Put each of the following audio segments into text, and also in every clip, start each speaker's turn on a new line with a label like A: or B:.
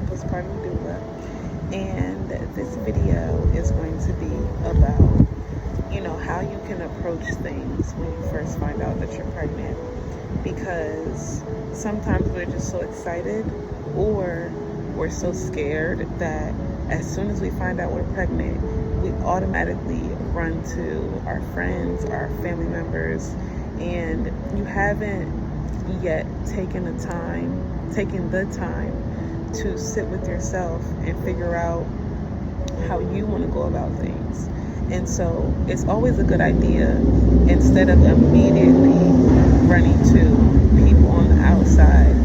A: postpartum doula, and this video is going to be about, how you can approach things when you first find out that you're pregnant. Because sometimes we're just so excited, or we're so scared that as soon as we find out we're pregnant, we automatically run to our friends, our family members, and you haven't yet taken the time to sit with yourself and figure out how you want to go about things. And so it's always a good idea, instead of immediately running to people on the outside,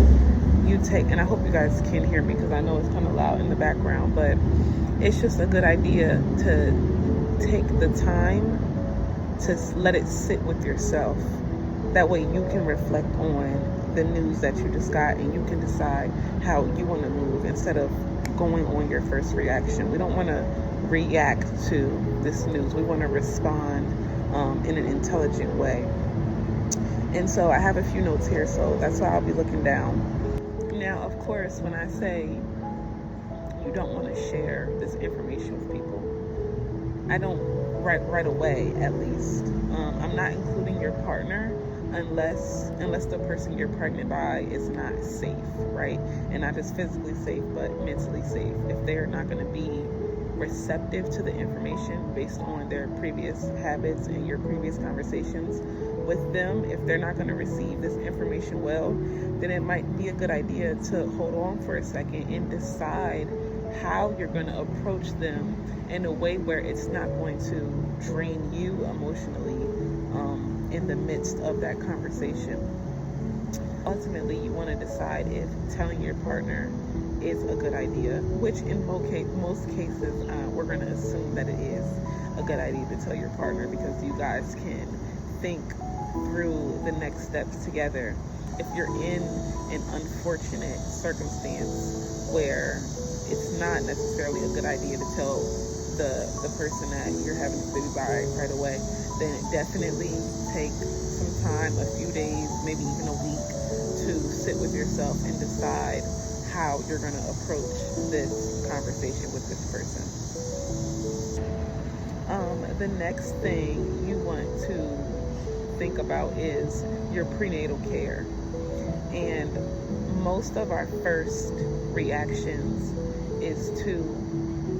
A: and I hope you guys can hear me because I know it's kind of loud in the background, but it's just a good idea to take the time to let it sit with yourself. That way you can reflect on the news that you just got, and you can decide how you want to move instead of going on your first reaction. We don't want to react to this news. We want to respond in an intelligent way. And so I have a few notes here, so that's why I'll be looking down. Now, of course, when I say you don't want to share this information with people, I don't right away, at least. I'm not including your partner unless the person you're pregnant by is not safe, right? And not just physically safe, but mentally safe. If they're not going to be receptive to the information based on their previous habits and your previous conversations with them, if they're not going to receive this information well, then it might be a good idea to hold on for a second and decide how you're going to approach them in a way where it's not going to drain you emotionally in the midst of that conversation. Ultimately, you want to decide if telling your partner is a good idea, which in most cases, we're going to assume that it is a good idea to tell your partner, because you guys can think through the next steps together. If you're in an unfortunate circumstance where it's not necessarily a good idea to tell the person that you're having this baby by right away, then definitely take some time, a few days, maybe even a week, to sit with yourself and decide how you're going to approach this conversation with this person. The next thing you want to think about is your prenatal care. And most of our first reactions is to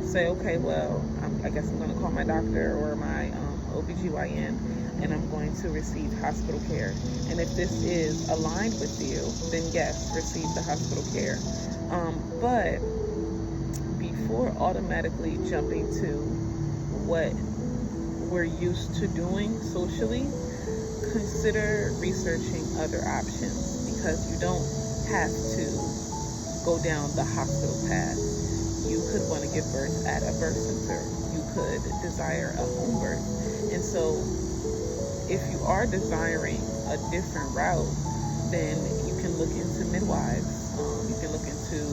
A: say, okay, well, I guess I'm going to call my doctor or my OBGYN, and I'm going to receive hospital care. And if this is aligned with you, then yes, receive the hospital care. But before automatically jumping to what we're used to doing socially, consider researching other options, because you don't have to go down the hospital path. You could want to give birth at a birth center. You could desire a home birth. And so if you are desiring a different route, then you can look into midwives. You can look into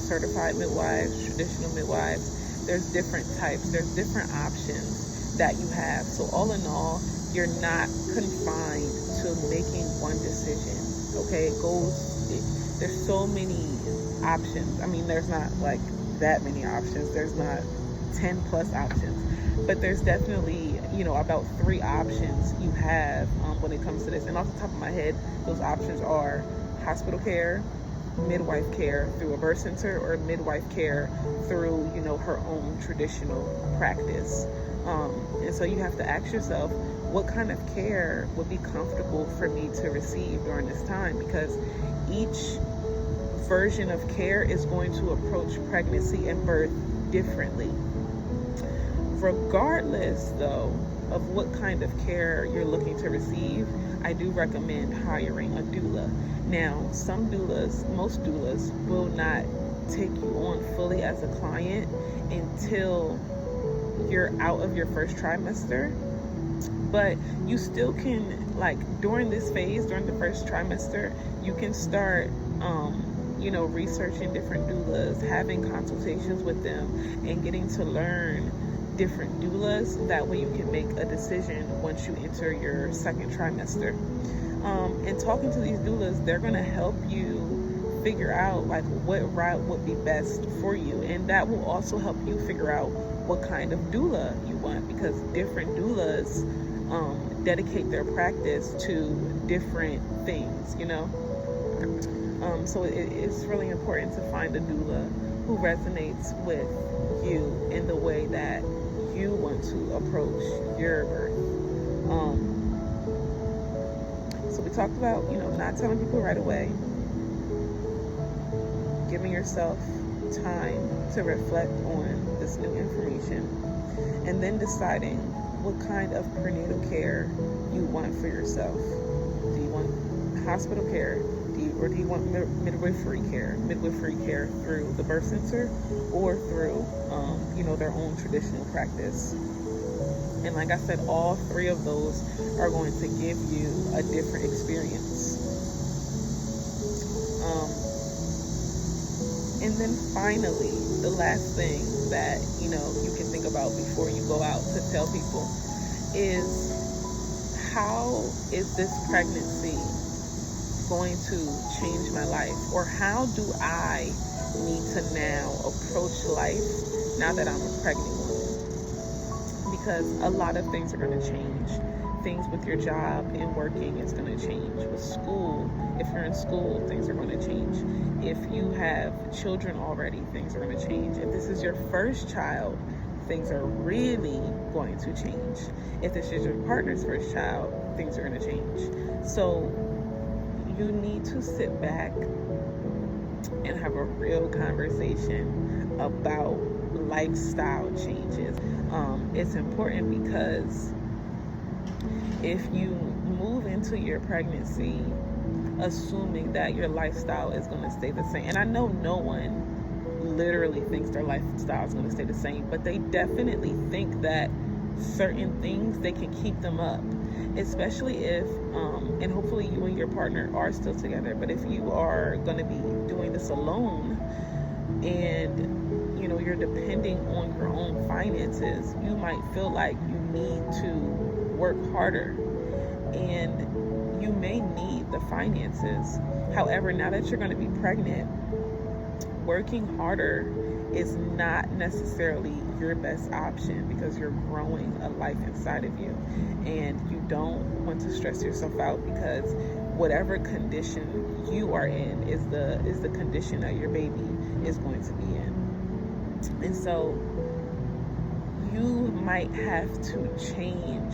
A: certified midwives, traditional midwives. There's different types. There's different options that you have. So all in all, you're not confined to making one decision. Okay, there's so many options. I mean, there's not like that many options. There's not 10 plus options, but there's definitely, about 3 options you have when it comes to this. And off the top of my head, those options are hospital care, midwife care through a birth center, or midwife care through, her own traditional practice. And so you have to ask yourself, what kind of care would be comfortable for me to receive during this time? Because each version of care is going to approach pregnancy and birth differently. Regardless, though, of what kind of care you're looking to receive, I do recommend hiring a doula. Now, most doulas will not take you on fully as a client until you're out of your first trimester, but you still can, during this phase, during the first trimester, you can start researching different doulas, having consultations with them, and getting to learn different doulas. That way you can make a decision once you enter your second trimester. And talking to these doulas, they're going to help you figure out like what route would be best for you, and that will also help you figure out what kind of doula you want, because different doulas dedicate their practice to different things, so it's really important to find a doula who resonates with you in the way that you want to approach your birth. So we talked about, not telling people right away, giving yourself time to reflect on this new information, and then deciding what kind of prenatal care you want for yourself. Do you want hospital care? Or do you want midwifery care? Midwifery care through the birth center or through, their own traditional practice. And like I said, all three of those are going to give you a different experience. And then finally, the last thing that, you can think about before you go out to tell people is, how is this pregnancy going to change my life? Or how do I need to now approach life now that I'm a pregnant woman? Because a lot of things are going to change. Things with your job and working is going to change. With school, if you're in school, things are going to change. If you have children already, things are going to change. If this is your first child, things are really going to change. If this is your partner's first child, things are going to change. So you need to sit back and have a real conversation about lifestyle changes. It's important because if you move into your pregnancy assuming that your lifestyle is going to stay the same, and I know no one literally thinks their lifestyle is going to stay the same, but they definitely think that certain things, they can keep them up, especially if and hopefully you and your partner are still together, but if you are going to be doing this alone and you're depending on your own finances, you might feel like you need to work harder, and you may need the finances. However, now that you're going to be pregnant, working harder is not necessarily your best option, because you're growing a life inside of you, and you don't want to stress yourself out, because whatever condition you are in is the condition that your baby is going to be in. And so you might have to change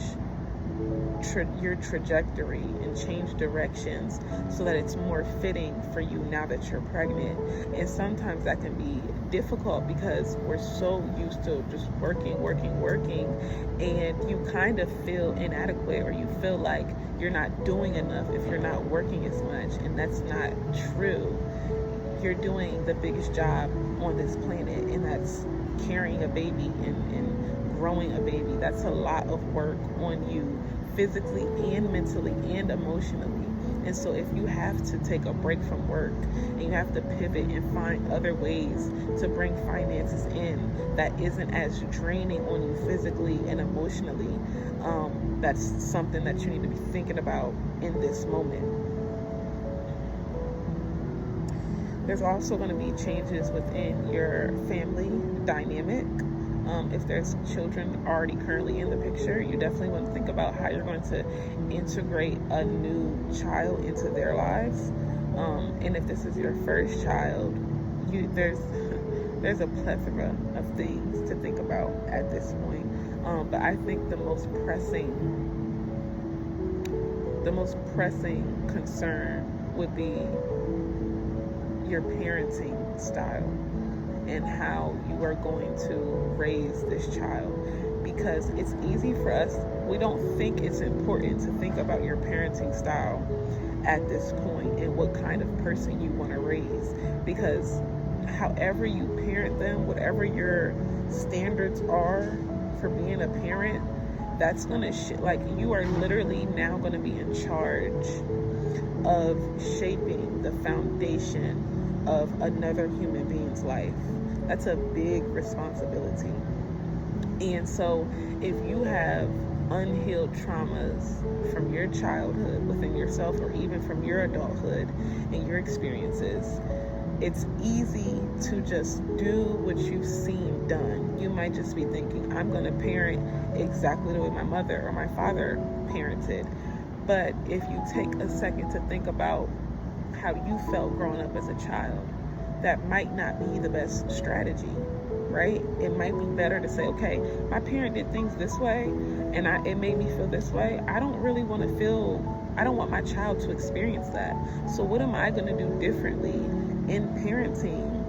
A: your trajectory and change directions so that it's more fitting for you now that you're pregnant. And sometimes that can be difficult because we're so used to just working, and you kind of feel inadequate, or you feel like you're not doing enough if you're not working as much, and that's not true. You're doing the biggest job on this planet, and that's carrying a baby and growing a baby. That's a lot of work on you, physically and mentally and emotionally. And so if you have to take a break from work and you have to pivot and find other ways to bring finances in that isn't as draining on you physically and emotionally, that's something that you need to be thinking about in this moment. There's also going to be changes within your family dynamic. If there's children already currently in the picture, you definitely want to think about how you're going to integrate a new child into their lives. And if this is your first child, there's a plethora of things to think about at this point. But I think the most pressing concern would be your parenting style and how you are going to raise this child, because it's easy for us, we don't think it's important to think about your parenting style at this point and what kind of person you want to raise, because however you parent them, whatever your standards are for being a parent, that's gonna you are literally now going to be in charge of shaping the foundation of another human being's life. That's a big responsibility. And so if you have unhealed traumas from your childhood within yourself, or even from your adulthood and your experiences, it's easy to just do what you've seen done. You might just be thinking, I'm going to parent exactly the way my mother or my father parented. But if you take a second to think about how you felt growing up as a child, that might not be the best strategy, right? It might be better to say, okay, my parent did things this way and it made me feel this way. I don't want my child to experience that. So what am I going to do differently in parenting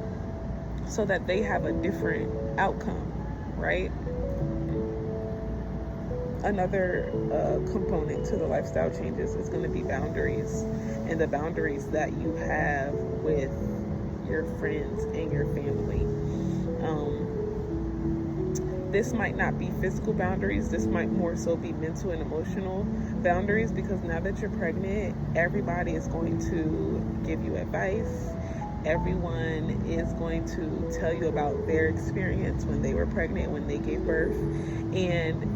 A: so that they have a different outcome, right? Another component to the lifestyle changes is going to be boundaries, and the boundaries that you have with your friends and your family. This might not be physical boundaries. This might more so be mental and emotional boundaries, because now that you're pregnant, everybody is going to give you advice. Everyone is going to tell you about their experience when they were pregnant, when they gave birth, and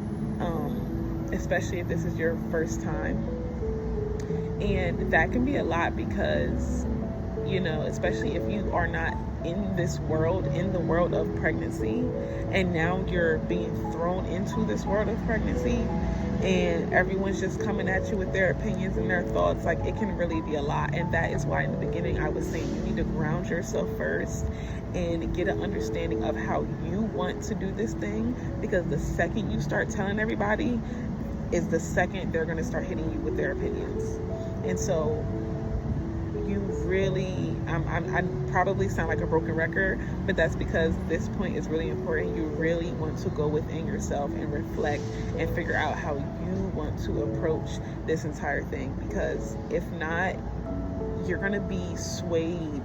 A: especially if this is your first time. And that can be a lot because, especially if you are not in this world, in the world of pregnancy, and now you're being thrown into this world of pregnancy, and everyone's just coming at you with their opinions and their thoughts. Like, it can really be a lot. And that is why in the beginning I was saying you need to ground yourself first and get an understanding of how you want to do this thing, because the second you start telling everybody is the second they're going to start hitting you with their opinions. And so you really, I probably sound like a broken record, but that's because this point is really important. You really want to go within yourself and reflect and figure out how you want to approach this entire thing, because if not, you're going to be swayed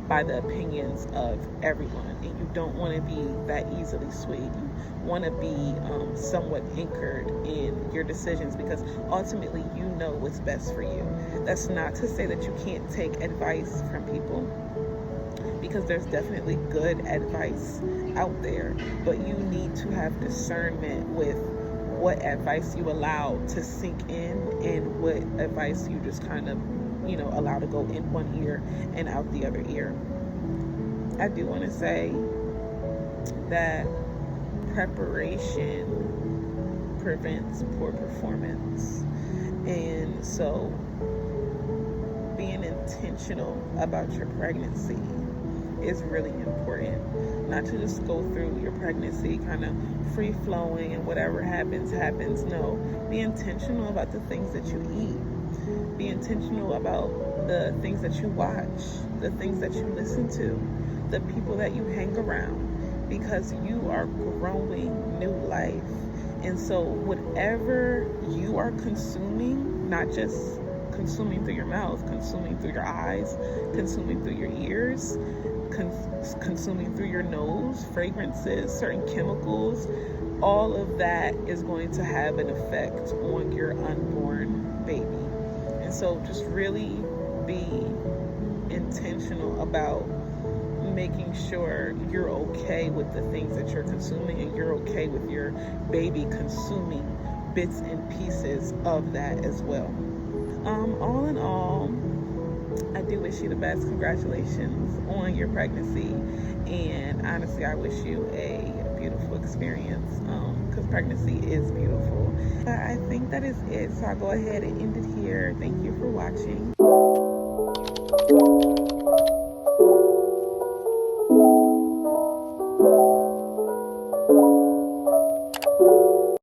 A: by the opinions of everyone, and you don't want to be that easily swayed. You want to be somewhat anchored in your decisions, because ultimately you know what's best for you. That's not to say that you can't take advice from people, because there's definitely good advice out there, but you need to have discernment with what advice you allow to sink in and what advice you just kind of allow to go in one ear and out the other ear. I do want to say that preparation prevents poor performance. And so being intentional about your pregnancy is really important. Not to just go through your pregnancy kind of free flowing and whatever happens. No, be intentional about the things that you eat. Be intentional about the things that you watch, the things that you listen to, the people that you hang around, because you are growing new life. And so whatever you are consuming, not just consuming through your mouth, consuming through your eyes, consuming through your ears, consuming through your nose, fragrances, certain chemicals, all of that is going to have an effect on your unborn baby. And so just really be intentional about making sure you're okay with the things that you're consuming, and you're okay with your baby consuming bits and pieces of that as well. All in all, I do wish you the best. Congratulations on your pregnancy, and honestly, I wish you a beautiful experience, because pregnancy is beautiful. I think that is it, so I'll go ahead and end it here. Thank you for watching.